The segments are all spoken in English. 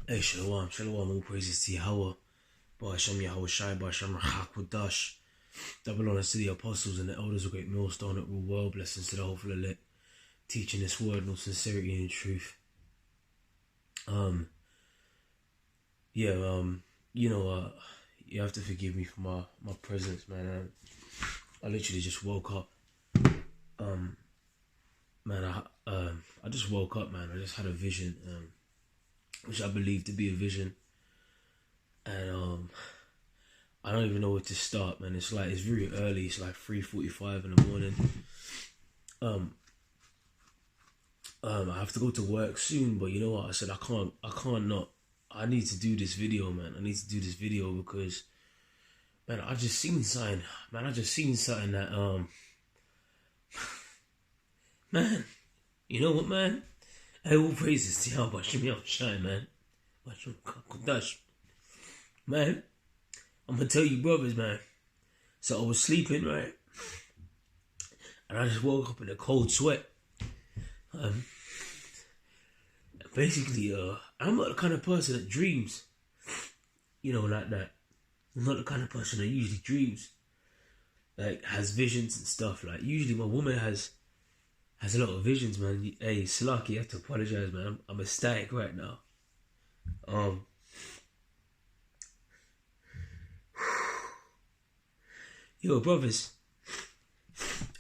Hey, Shalom, Shalom, all praises to YAHAWAH, BAHASHAM, YAHAWASHI, BAHASHAM, HAKWADAH, double honors to the apostles and the elders of great millstone that rule world, blessings to the whole elect, teaching this word in all sincerity and truth. You have to forgive me for my presence, man. I literally just woke up. I just woke up, man. I just had a vision, which I believe to be a vision, and I don't even know where to start, man. It's very early. It's like 3:45 in the morning. I have to go to work soon, but you know what? I said I can't not. I need to do this video, man. I need to do this video because, man, I just seen something. Man, I just seen something that man, you know what, man? Hey, all praises to YAHAWASHI, man. Man, I'm gonna tell you, brothers, man. So I was sleeping, right? And I just woke up in a cold sweat. Basically, I'm not the kind of person that dreams, like that. I'm not the kind of person that usually dreams, like has visions and stuff. Like usually, my woman has a lot of visions, man. Hey, Salaki, you have to apologize, man. I'm ecstatic right now. Yo, brothers,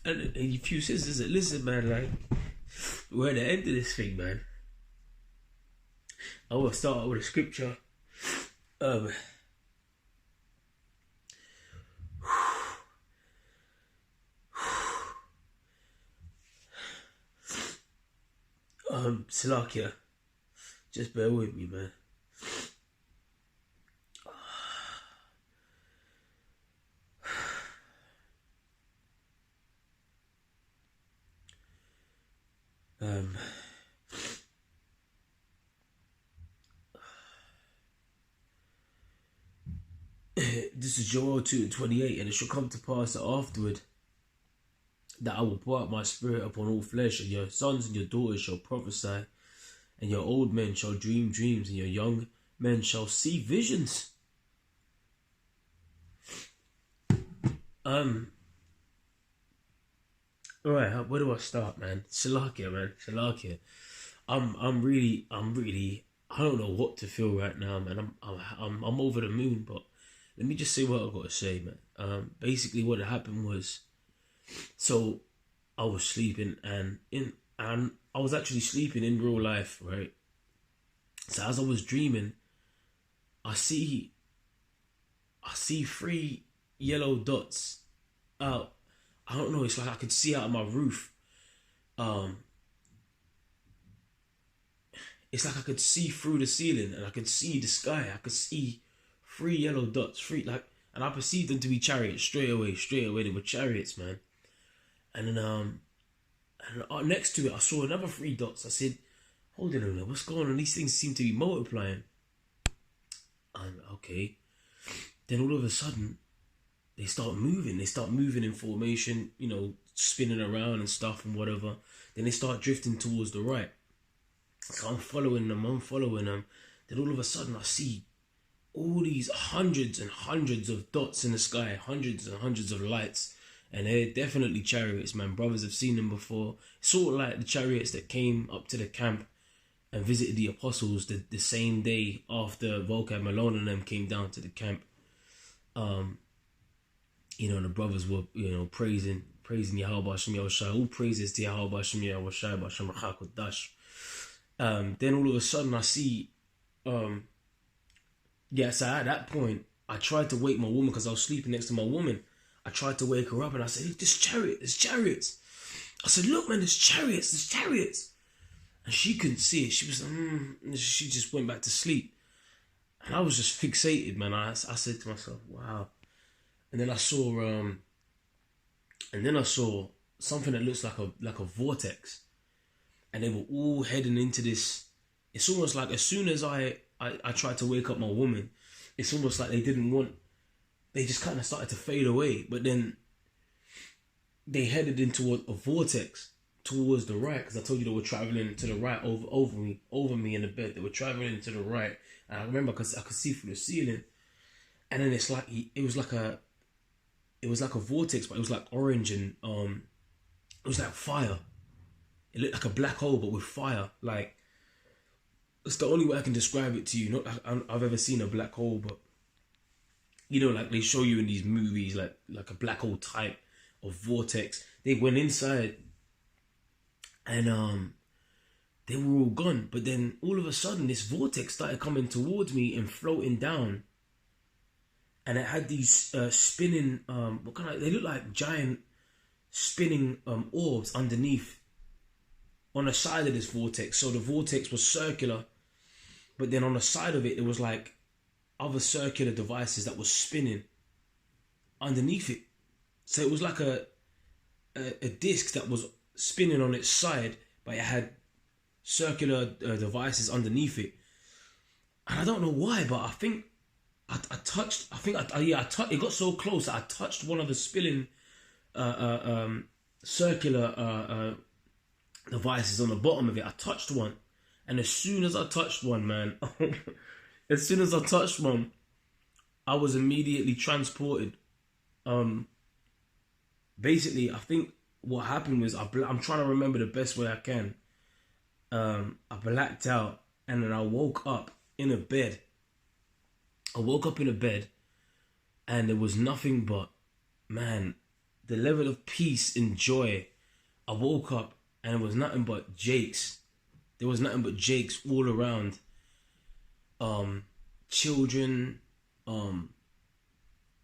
and you few sisters that listen, man. Like we're at the end of this thing, man. I will start out with a scripture. Salakia, just bear with me, man. This is Joel 2:28, and it shall come to pass that afterward that I will pour out my spirit upon all flesh, and your sons and your daughters shall prophesy, and your old men shall dream dreams, and your young men shall see visions. Alright, where do I start, man? Salakia, man. Salakia. I'm really, I don't know what to feel right now, man. I'm over the moon, but let me just say what I've got to say, man. Basically what had happened was, so I was sleeping and I was actually sleeping in real life, right? So as I was dreaming, I see 3 yellow dots out. I don't know, it's like I could see out of my roof. It's like I could see through the ceiling and I could see the sky. I could see 3 yellow dots, and I perceived them to be chariots straight away. They were chariots, man. And then next to it, I saw another 3 dots. I said, hold on a minute, what's going on? These things seem to be multiplying. And okay. Then all of a sudden, they start moving. They start moving in formation, spinning around and stuff and whatever. Then they start drifting towards the right. So I'm following them. Then all of a sudden, I see all these hundreds and hundreds of dots in the sky, hundreds and hundreds of lights, and they're definitely chariots, man. Brothers have seen them before. It's sort of like the chariots that came up to the camp and visited the apostles the same day after Volcan Malone and them came down to the camp. And the brothers were, praising YAHAWASHI. All praises to YAHAWASHI, BAHASHAM, HAKWADAH. Then all of a sudden I see, so at that point, I tried to wake my woman because I was sleeping next to my woman. I tried to wake her up and I said, hey, there's chariots. I said, look, man, there's chariots. And she couldn't see it. She was she just went back to sleep. And I was just fixated, man. I said to myself, wow. And then I saw something that looks like a vortex. And they were all heading into this. It's almost like as soon as I tried to wake up my woman, it's almost like they just kind of started to fade away. But then they headed into a vortex. towards the right, because I told you they were traveling to the right over me in the bed. They were traveling to the right, and I remember because I could see through the ceiling, and then it's like it was like a vortex, but it was like orange and it was like fire. It looked like a black hole, but with fire. Like, it's the only way I can describe it to you. Not like I've ever seen a black hole, but you know, like they show you in these movies, like a black hole type of vortex. They went inside, and they were all gone. But then all of a sudden, this vortex started coming towards me and floating down. And it had these spinning, they look like giant spinning orbs underneath on the side of this vortex. So the vortex was circular, but then on the side of it, it was like other circular devices that was spinning underneath it. So it was like a disc that was spinning on its side, but it had circular devices underneath it. And I don't know why, but I think it got so close that I touched one of the spinning circular devices on the bottom of it. I touched one, and as soon as I touched one, man, I was immediately transported. Basically, I think what happened was I'm trying to remember the best way I can. I blacked out, and then I woke up in a bed. And there was nothing but, man, the level of peace and joy. I woke up and it was nothing but Jakes. There was nothing but Jakes all around. Children,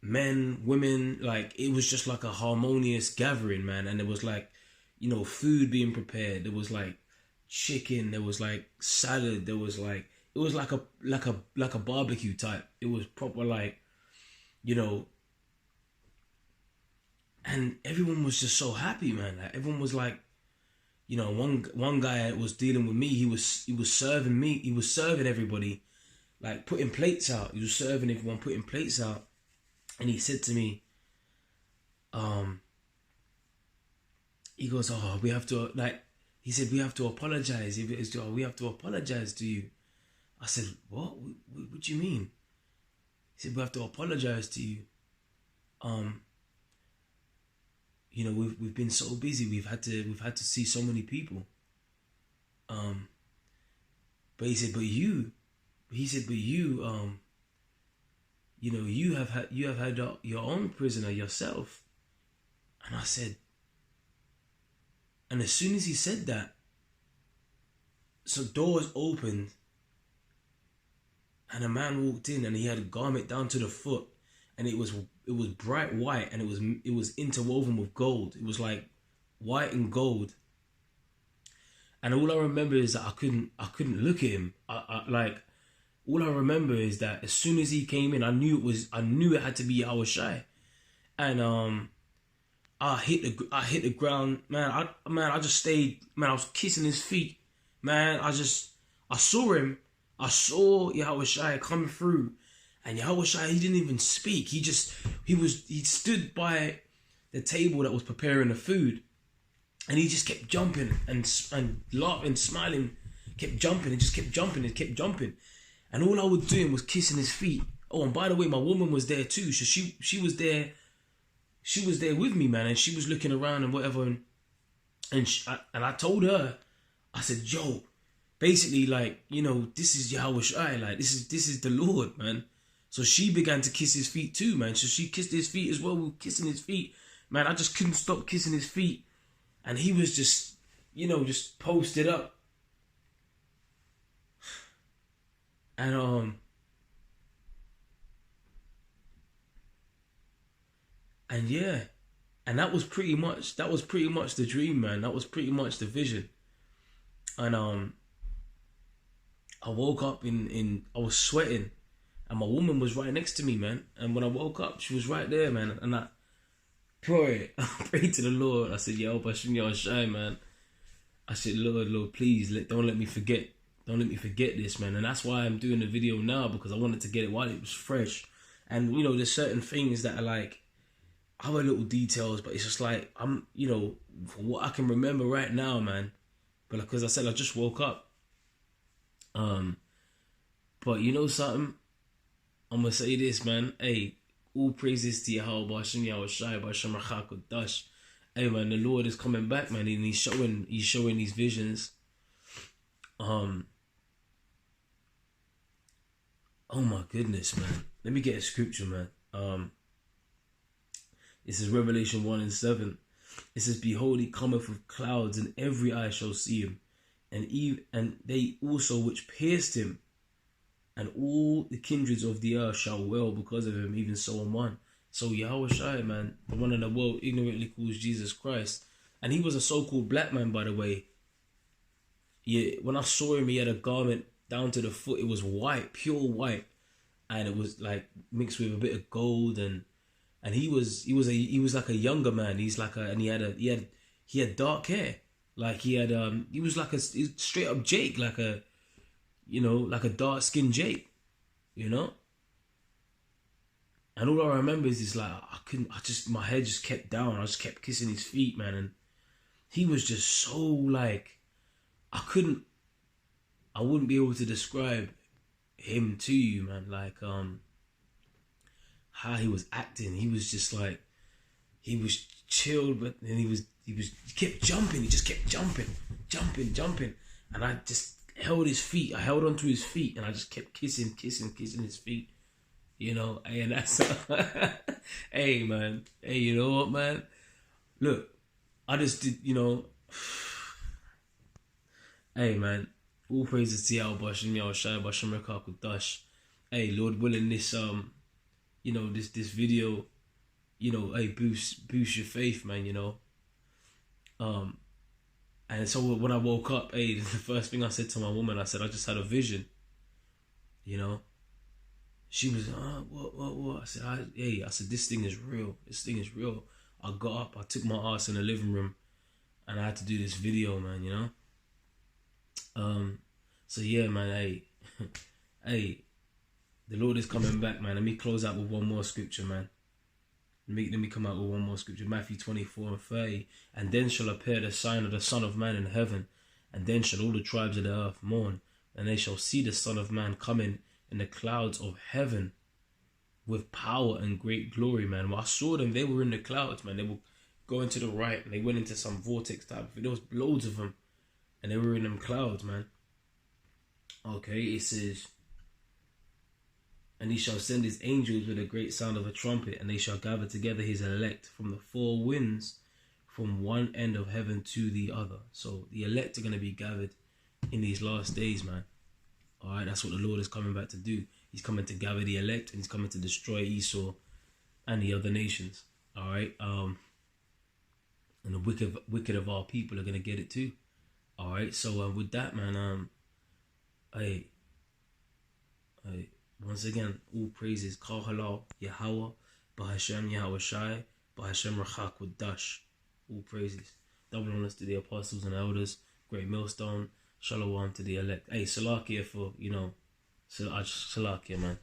men, women, like it was just like a harmonious gathering, man. And there was like, you know, food being prepared. There was like chicken. There was like salad. There was like, it was like a barbecue type. It was proper, like, you know, and everyone was just so happy, man. Like everyone was like, you know, one guy was dealing with me. He was serving me. He was serving everybody, like putting plates out. He was serving everyone, putting plates out. And he said to me, he goes, "Oh, we have to," like, he said, "We have to apologize. We have to apologize to you." I said, "What? What do you mean?" He said, "We have to apologize to you. You know, we've been so busy. We've had to see so many people. But he said, you know, you have had your own prisoner yourself." And I said, and as soon as he said that, so doors opened. And a man walked in, and he had a garment down to the foot, and it was bright white, and it was interwoven with gold. It was like white and gold. And all I remember is that I couldn't look at him. All I remember is that as soon as he came in, I knew it had to be YAHAWASHI. And I hit the ground, man. I just stayed, man. I was kissing his feet, man. I saw him. I saw YAHAWASHI come through, and YAHAWASHI, he didn't even speak. He stood by the table that was preparing the food, and he just kept jumping and laughing, smiling, kept jumping and just kept jumping and kept jumping. And all I was doing was kissing his feet. Oh, and by the way, my woman was there too. So she was there. She was there with me, man, and she was looking around and whatever. And I told her, I said, "Yo, basically, like, you know, this is YAHAWASHI, like this is the Lord, man." So she began to kiss his feet too, man. So she kissed his feet as well. We were kissing his feet, man. I just couldn't stop kissing his feet, and he was just, you know, just posted up. And yeah, and that was pretty much the dream, man. That was pretty much the vision. And I woke up I was sweating, and my woman was right next to me, man. And when I woke up, she was right there, man. And I prayed to the Lord. I said, YAHAWASHI, man. I said, Lord, please, don't let me forget this, man. And that's why I'm doing the video now, because I wanted to get it while it was fresh. And, you know, there's certain things that are like other little details, but it's just like, you know, from what I can remember right now, man. But like, as I said, I just woke up. But you know something? I'm gonna say this, man. Hey, all praises to Yahawah, YAHAWASHI, BAHASHAM. Hey, man, the Lord is coming back, man, and he's showing these visions. Oh my goodness, man. Let me get a scripture, man. This is Revelation 1:7. It says, "Behold, he cometh with clouds, and every eye shall see him, and they also which pierced him, and all the kindreds of the earth shall wail because of him, even so on one." So Yahawashi, man, the one in the world ignorantly calls Jesus Christ. And he was a so-called black man, by the way. Yeah, when I saw him, he had a garment down to the foot. It was white, pure white. And it was like mixed with a bit of gold, and he was like a younger man. He had dark hair. Like he was like a straight up Jake, like a dark skinned Jake, you know? And all I remember is like, my head just kept down. I just kept kissing his feet, man. And he was just so like, I wouldn't be able to describe him to you, man. Like, how he was acting. He was just like, he was chilled, but then he kept jumping. He just kept jumping. And I just held his feet. I held onto his feet, and I just kept kissing his feet. You know, and that's hey, man. Hey, you know what, man? Look, I just did, you know. Hey, man. All praises to YAHAWASHI. Hey, Lord willing, this you know, this video, you know, hey, boost your faith, man. You know. And so when I woke up, hey, the first thing I said to my woman, I said, I just had a vision. You know. She was, what? I said, this thing is real. This thing is real. I got up, I took my ass in the living room, and I had to do this video, man, you know? So yeah, man, hey, hey, the Lord is coming back, man. Let me close out with one more scripture, man. Let me come out with one more scripture. Matthew 24:30. "And then shall appear the sign of the Son of Man in heaven, and then shall all the tribes of the earth mourn, and they shall see the Son of Man coming in the clouds of heaven with power and great glory," man. When I saw them, they were in the clouds, man. They were going to the right, and they went into some vortex type of thing. There was loads of them, and they were in them clouds, man. Okay, it says, "And he shall send his angels with a great sound of a trumpet, and they shall gather together his elect from the four winds, from one end of heaven to the other." So the elect are going to be gathered in these last days, man. All right, that's what the Lord is coming back to do. He's coming to gather the elect, and he's coming to destroy Esau and the other nations. All right, and the wicked of our people are gonna get it too. All right, so with that, man, hey, once again, all praises, Kal Halal, Yahawah, BAHASHAM, YAHAWASHI, BAHASHAM RACHAK. All praises. Double honors to the apostles and elders, great millstone. Shalom to the elect. Hey, Salakia for, you know, Salakia, man.